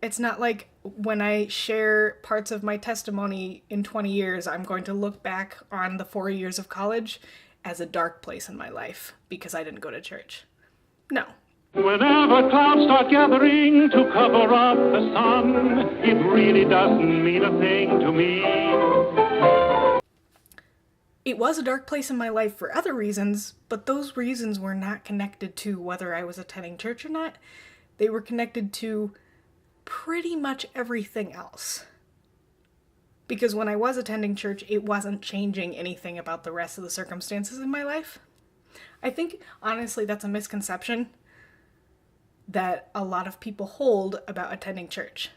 It's not like when I share parts of my testimony in 20 years, I'm going to look back on the 4 years of college as a dark place in my life because I didn't go to church. No. Whenever clouds start gathering to cover up the sun, it really doesn't mean a thing to me. It was a dark place in my life for other reasons, but those reasons were not connected to whether I was attending church or not. They were connected to pretty much everything else. Because when I was attending church, it wasn't changing anything about the rest of the circumstances in my life. I think, honestly, that's a misconception that a lot of people hold about attending church.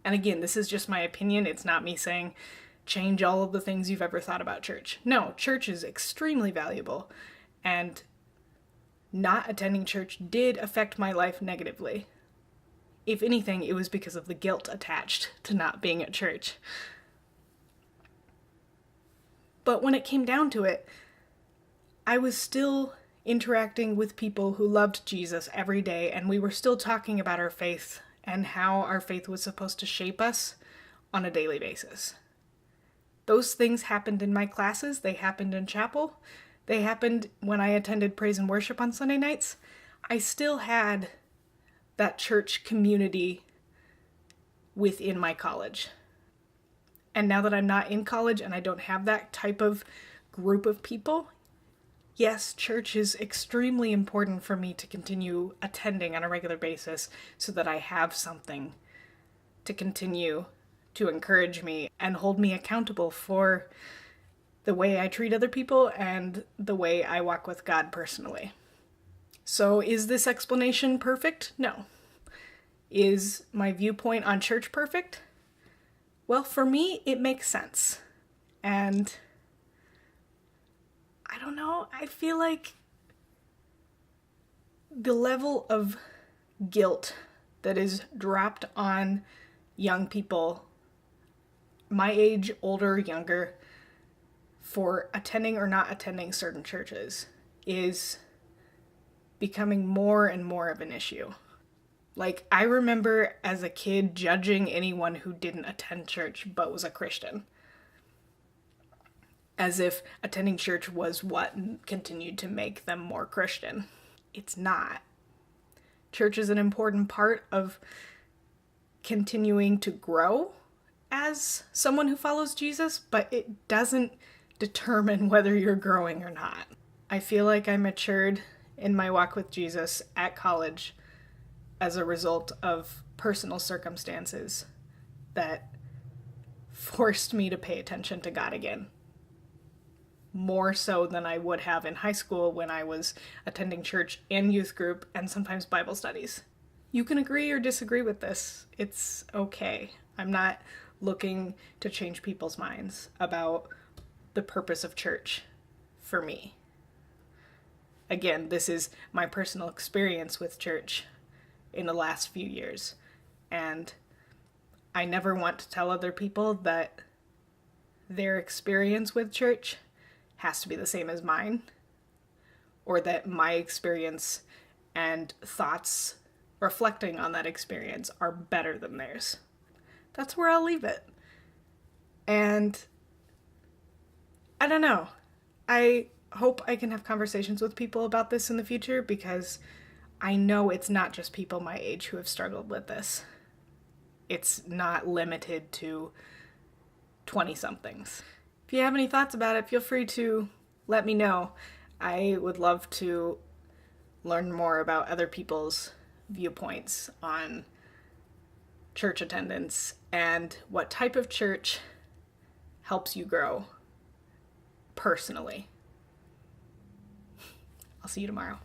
And again, this is just my opinion. It's not me saying change all of the things you've ever thought about church. No, church is extremely valuable, and not attending church did affect my life negatively. If anything, it was because of the guilt attached to not being at church. But when it came down to it, I was still interacting with people who loved Jesus every day, and we were still talking about our faith and how our faith was supposed to shape us on a daily basis. Those things happened in my classes. They happened in chapel. They happened when I attended praise and worship on Sunday nights. I still had that church community within my college. And now that I'm not in college and I don't have that type of group of people, yes, church is extremely important for me to continue attending on a regular basis so that I have something to continue to encourage me and hold me accountable for the way I treat other people and the way I walk with God personally. So is this explanation perfect? No. Is my viewpoint on church perfect? Well, for me, it makes sense. And I don't know, I feel like the level of guilt that is dropped on young people, my age, older, younger, for attending or not attending certain churches is becoming more and more of an issue. Like, I remember as a kid judging anyone who didn't attend church but was a Christian. As if attending church was what continued to make them more Christian. It's not. Church is an important part of continuing to grow as someone who follows Jesus, but it doesn't determine whether you're growing or not. I feel like I matured in my walk with Jesus at college as a result of personal circumstances that forced me to pay attention to God again. More so than I would have in high school when I was attending church and youth group and sometimes Bible studies. You can agree or disagree with this. It's okay. I'm not looking to change people's minds about the purpose of church for me. Again, this is my personal experience with church in the last few years. And I never want to tell other people that their experience with church has to be the same as mine, or that my experience and thoughts reflecting on that experience are better than theirs. That's where I'll leave it. And I don't know. I hope I can have conversations with people about this in the future, because I know it's not just people my age who have struggled with this. It's not limited to 20-somethings. If you have any thoughts about it, feel free to let me know. I would love to learn more about other people's viewpoints on church attendance and what type of church helps you grow personally. I'll see you tomorrow.